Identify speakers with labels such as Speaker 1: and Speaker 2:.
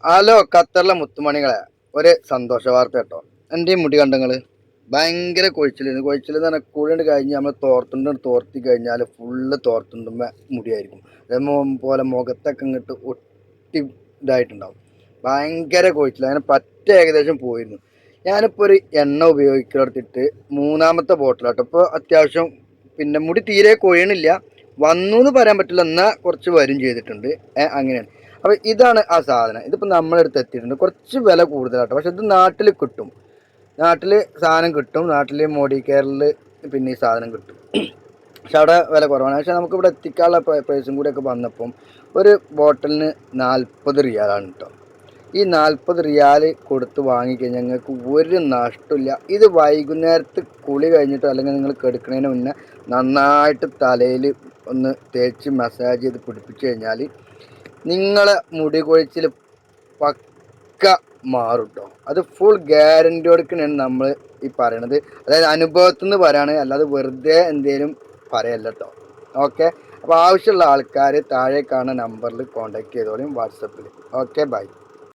Speaker 1: Hello ഖത്തറിലെ മുത്തുമണികളെ, ഒരു സന്തോഷ വാർത്ത കേട്ടോ. എൻ്റെ ഈ മുടി കണ്ടങ്ങള് ഭയങ്കര കൊഴിച്ചിലായിരുന്നു. കൊഴിച്ചിലെന്ന് പറഞ്ഞാൽ കുളിണ്ട് കഴിഞ്ഞ് നമ്മൾ തോർത്തി കഴിഞ്ഞാൽ ഫുള്ള് തോർത്തുണ്ടുമ്പോ മുടിയായിരിക്കും. അതേപോലെ മുഖത്തൊക്കെ ഇങ്ങോട്ട് ഒട്ടി ഇതായിട്ടുണ്ടാവും. ഭയങ്കര കൊഴിച്ചിൽ, അങ്ങനെ പറ്റ ഏകദേശം പോയിരുന്നു. ഞാനിപ്പോൾ ഒരു എണ്ണ ഉപയോഗിക്കുന്നിടത്തിട്ട് മൂന്നാമത്തെ ബോട്ടിലാട്ടോ. ഇപ്പോൾ അത്യാവശ്യം പിന്നെ മുടി തീരെ കൊഴിയണില്ല, വന്നു എന്ന് പറയാൻ പറ്റില്ല, എന്നാൽ കുറച്ച് വരും ചെയ്തിട്ടുണ്ട്. അങ്ങനെയാണ്. അപ്പോൾ ഇതാണ് ആ സാധനം. ഇതിപ്പോൾ നമ്മളെടുത്ത് എത്തിയിട്ടുണ്ട്. കുറച്ച് വില കൂടുതലാട്ടോ, പക്ഷെ ഇത് നാട്ടിൽ കിട്ടും. നാട്ടിൽ സാധനം കിട്ടും. നാട്ടിൽ മോഡി കെയറിൽ പിന്നെ ഈ സാധനം കിട്ടും. പക്ഷെ അവിടെ വില കുറവാണ്. പക്ഷെ നമുക്കിവിടെ എത്തിക്കാനുള്ള പ്രൈസും കൂടിയൊക്കെ വന്നപ്പം ഒരു ബോട്ടിലിന് 40 റിയാലാണ് കേട്ടോ. ഈ 40 റിയാൽ കൊടുത്ത് വാങ്ങിക്കഴിഞ്ഞാൽ ഞങ്ങൾക്ക് ഒരു നഷ്ടമില്ല. ഇത് വൈകുന്നേരത്ത് കുളി കഴിഞ്ഞിട്ടോ അല്ലെങ്കിൽ നിങ്ങൾ കെടുക്കുന്നതിന് മുന്നേ നന്നായിട്ട് തലയിൽ ഒന്ന് തേച്ച് മസാജ് ചെയ്ത് പിടിപ്പിച്ച് കഴിഞ്ഞാൽ നിങ്ങളെ മുടി കൊഴിച്ചിൽ പക്ക മാറും കേട്ടോ. അത് ഫുൾ ഗ്യാരൻറ്റിയോടൊക്കെയാണ് നമ്മൾ ഈ പറയണത്. അതായത് അനുഭവത്തിൽ നിന്ന് പറയാണ്, അല്ലാതെ വെറുതെ എന്തേലും പറയല്ല കേട്ടോ. ഓക്കെ, അപ്പോൾ ആവശ്യമുള്ള ആൾക്കാർ താഴെ കാണുന്ന നമ്പറിൽ കോൺടാക്ട് ചെയ്തോളും, വാട്സപ്പിൽ. Okay, by.